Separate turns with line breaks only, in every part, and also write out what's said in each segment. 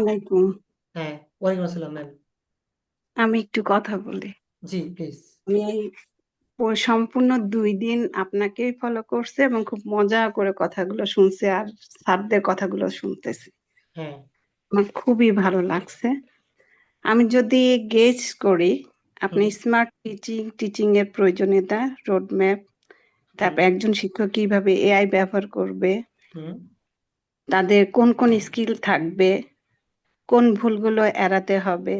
আলাইকুম।
হ্যাঁ, ওয়ালাইকুম আসসালাম ম্যাম।
আমি একটু কথা বলি।
জি প্লিজ।
আমি এই সম্পূর্ণ 2 দিন আপনাকেই ফলো করছি এবং খুব মজা করে কথাগুলো শুনছি আর স্যারদের কথাগুলো শুনতেছি।
হ্যাঁ।
আমার খুবই ভালো লাগছে। আমি যদি গেস করি, আপনি
হুম।
স্মার্ট টিচিং এর প্রয়োজনীয়তা, রোডম্যাপ,
হুম।
তারপর একজন শিক্ষক কিভাবে এআই ব্যবহার করবে,
হুম।
তাদের কোন কোন স্কিল থাকবে, কোন ভুলগুলো এড়াতে হবে,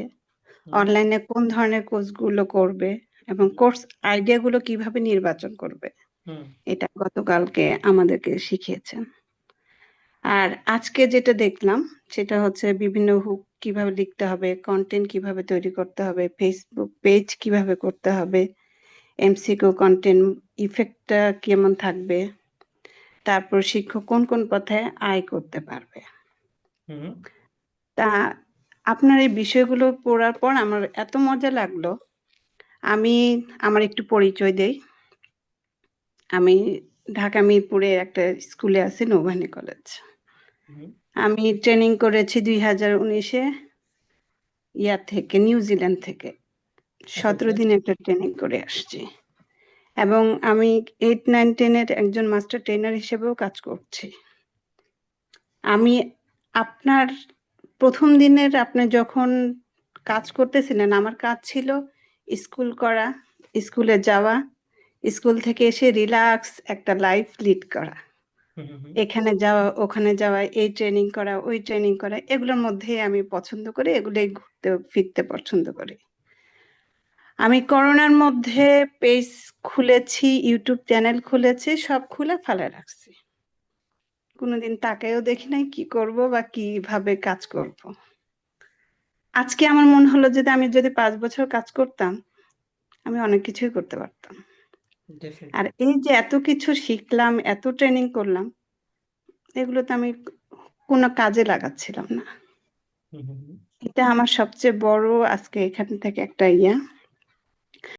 হুম।
অনলাইনে কোন ধরনের কোর্সগুলো করবে এবং কোর্স আইডিয়াগুলো কিভাবে নির্বাচন করবে,
হুম।
এটা গতকালকে আমাদেরকে শিখিয়েছেন। আর আজকে যেটা দেখলাম সেটা হচ্ছে বিভিন্ন হুক কিভাবে লিখতে হবে, কন্টেন্ট কিভাবে তৈরি করতে হবে, ফেসবুক পেজ কিভাবে করতে হবে, এমসিকিউ কন্টেন্ট ইফেক্টটা কেমন থাকবে, তারপর শিক্ষক কোন কোন পথে আয় করতে পারবে।
হুম।
তা আপনার এই বিষয়গুলো পড়ার পর আমার এত মজা লাগলো। আমি আমার একটু পরিচয় দেই। আমি ঢাকা মিরপুরে একটা স্কুলে আছি, নৌবাহিনী কলেজ।
হুম।
আমি ট্রেনিং করেছি 2019-এ নিউজিল্যান্ড থেকে।
আচ্ছা,
17
আচ্ছা।
দিন একটা ট্রেনিং করে আসছি এবং আমি 8, 9, 10 এর একজন মাস্টার ট্রেনার হিসেবেও কাজ করছি। আমি আপনার প্রথম দিনের আপনি যখন কাজ করতেছিলেন, আমার কাজ ছিল স্কুল করা, স্কুলে যাওয়া, স্কুল থেকে এসে রিল্যাক্স একটা লাইফ লিড করা,
হুম। হুম। হুম।
এখানে যাওয়া ওখানে যাওয়া, এই ট্রেনিং করা ওই ট্রেনিং করা, এগুলোর মধ্যেই আমি পছন্দ করি, এগুলোই ঘুরতে ফিরতে পছন্দ করি। আমি করোনার মধ্যে পেজ খুলেছি, ইউটিউব চ্যানেল খুলেছি, সব খুলে ফেলে রাখছি। কোনোদিন তাকায়ও দেখি নাই কি করব বা কিভাবে কাজ করব। আজকে আমার মনে হলো যে আমি যদি 5 বছর কাজ করতাম, আমি অনেক কিছুই করতে পারতাম। আর
ডেফিনেটলি।
এই যে এত কিছু শিখলাম, এত ট্রেনিং করলাম, এগুলো তো আমি কোনো কাজে লাগাচ্ছিলাম না।
হুম। হুম। হুম।
এটা আমার সবচেয়ে বড় আজকে এখান থেকে একটা ইয়া।